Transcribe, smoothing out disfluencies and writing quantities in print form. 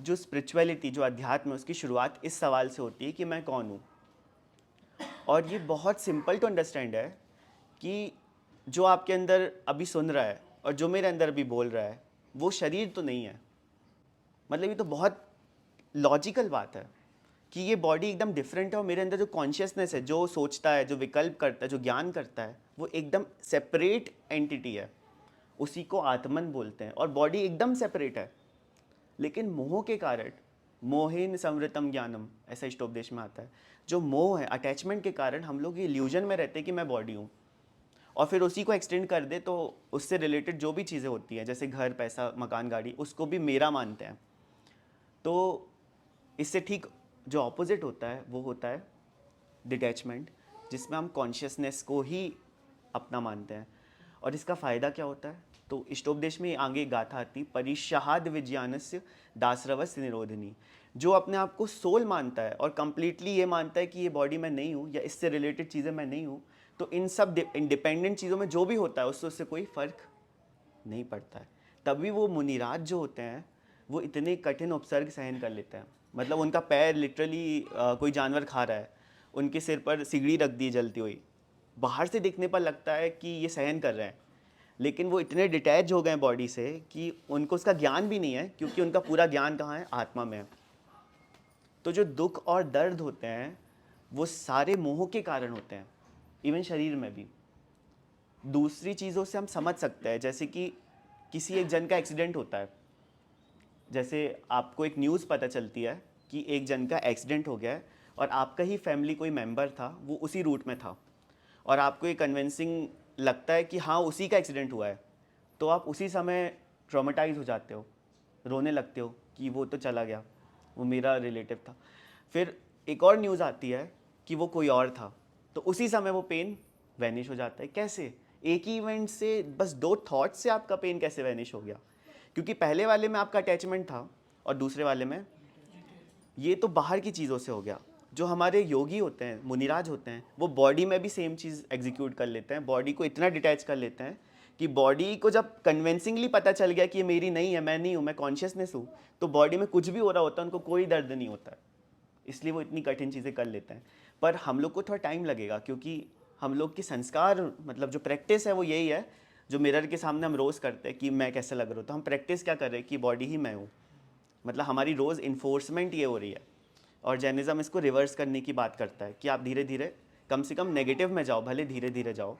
जो स्पिरिचुअलिटी, जो अध्यात्म है, उसकी शुरुआत इस सवाल से होती है कि मैं कौन हूँ। और ये बहुत सिंपल टू अंडरस्टैंड है कि जो आपके अंदर अभी सुन रहा है और जो मेरे अंदर अभी बोल रहा है, वो शरीर तो नहीं है। मतलब ये तो बहुत लॉजिकल बात है कि ये बॉडी एकदम डिफरेंट है और मेरे अंदर जो कॉन्शियसनेस है, जो सोचता है, जो विकल्प करता है, जो ज्ञान करता है, वो एकदम सेपरेट एंटिटी है। उसी को आत्मन बोलते हैं और बॉडी एकदम सेपरेट है। लेकिन मोह के कारण, मोहेन संवृतम ज्ञानम, ऐसा इष्टोपदेश में आता है, जो मोह है, अटैचमेंट के कारण हम लोग ये इल्यूजन में रहते हैं कि मैं बॉडी हूँ। और फिर उसी को एक्सटेंड कर दे तो उससे रिलेटेड जो भी चीज़ें होती हैं, जैसे घर, पैसा, मकान, गाड़ी, उसको भी मेरा मानते हैं। तो इससे ठीक जो ऑपोजिट होता है वो होता है डिटैचमेंट, जिसमें हम कॉन्शियसनेस को ही अपना मानते हैं। और इसका फ़ायदा क्या होता है? तो इष्टोपदेश में आगे एक गाथा आती, परिशहाद विज्ञानस्य दासरवस्य निरोधिनी। जो अपने आप को सोल मानता है और कंप्लीटली ये मानता है कि ये बॉडी मैं नहीं हूँ या इससे रिलेटेड चीज़ें मैं नहीं हूँ, तो इन सब इंडिपेंडेंट चीज़ों में जो भी होता है उससे कोई फ़र्क नहीं पड़ता है। तभी वो मुनिराज जो होते हैं वो इतने कठिन उपसर्ग सहन कर लेते हैं। मतलब उनका पैर लिटरली कोई जानवर खा रहा है, उनके सिर पर सिगड़ी रख दी जलती हुई, बाहर से देखने पर लगता है कि ये सहन कर रहे हैं, लेकिन वो इतने डिटैच हो गए बॉडी से कि उनको उसका ज्ञान भी नहीं है, क्योंकि उनका पूरा ज्ञान कहाँ है? आत्मा में है। तो जो दुख और दर्द होते हैं वो सारे मोह के कारण होते हैं, इवन शरीर में भी। दूसरी चीज़ों से हम समझ सकते हैं, जैसे कि किसी एक जन का एक्सीडेंट होता है, जैसे आपको एक न्यूज़ पता चलती है कि एक जन का एक्सीडेंट हो गया है और आपका ही फैमिली कोई मेंबर था, वो उसी रूट में था, और आपको ये कन्विंसिंग लगता है कि हाँ उसी का एक्सीडेंट हुआ है, तो आप उसी समय ट्रॉमेटाइज हो जाते हो, रोने लगते हो कि वो तो चला गया, वो मेरा रिलेटिव था। फिर एक और न्यूज़ आती है कि वो कोई और था, तो उसी समय वो पेन वैनिश हो जाता है। कैसे? एक ही इवेंट से, बस दो थॉट से आपका पेन कैसे वैनिश हो गया? क्योंकि पहले वाले में आपका अटैचमेंट था और दूसरे वाले में ये तो बाहर की चीज़ों से हो गया। जो हमारे योगी होते हैं, मुनिराज होते हैं, वो बॉडी में भी सेम चीज़ एग्जीक्यूट कर लेते हैं, बॉडी को इतना डिटैच कर लेते हैं कि बॉडी को जब कन्विंसिंगली पता चल गया कि ये मेरी नहीं है, मैं नहीं हूँ, मैं कॉन्शियसनेस हूँ, तो बॉडी में कुछ भी हो रहा होता है उनको कोई दर्द नहीं होता है। इसलिए वो इतनी कठिन चीज़ें कर लेते हैं। पर हम लोग को थोड़ा टाइम लगेगा, क्योंकि हम लोग के संस्कार, मतलब जो प्रैक्टिस है वो यही है, जो मिरर के सामने हम रोज़ करते हैं कि मैं कैसे लग रहा हूँ, तो हम प्रैक्टिस क्या कर रहे हैं कि बॉडी ही मैं हूँ। मतलब हमारी रोज़ इन्फोर्समेंट ये हो रही है। और जैनिज़्म इसको रिवर्स करने की बात करता है कि आप धीरे धीरे कम से कम नेगेटिव में जाओ, भले धीरे धीरे जाओ।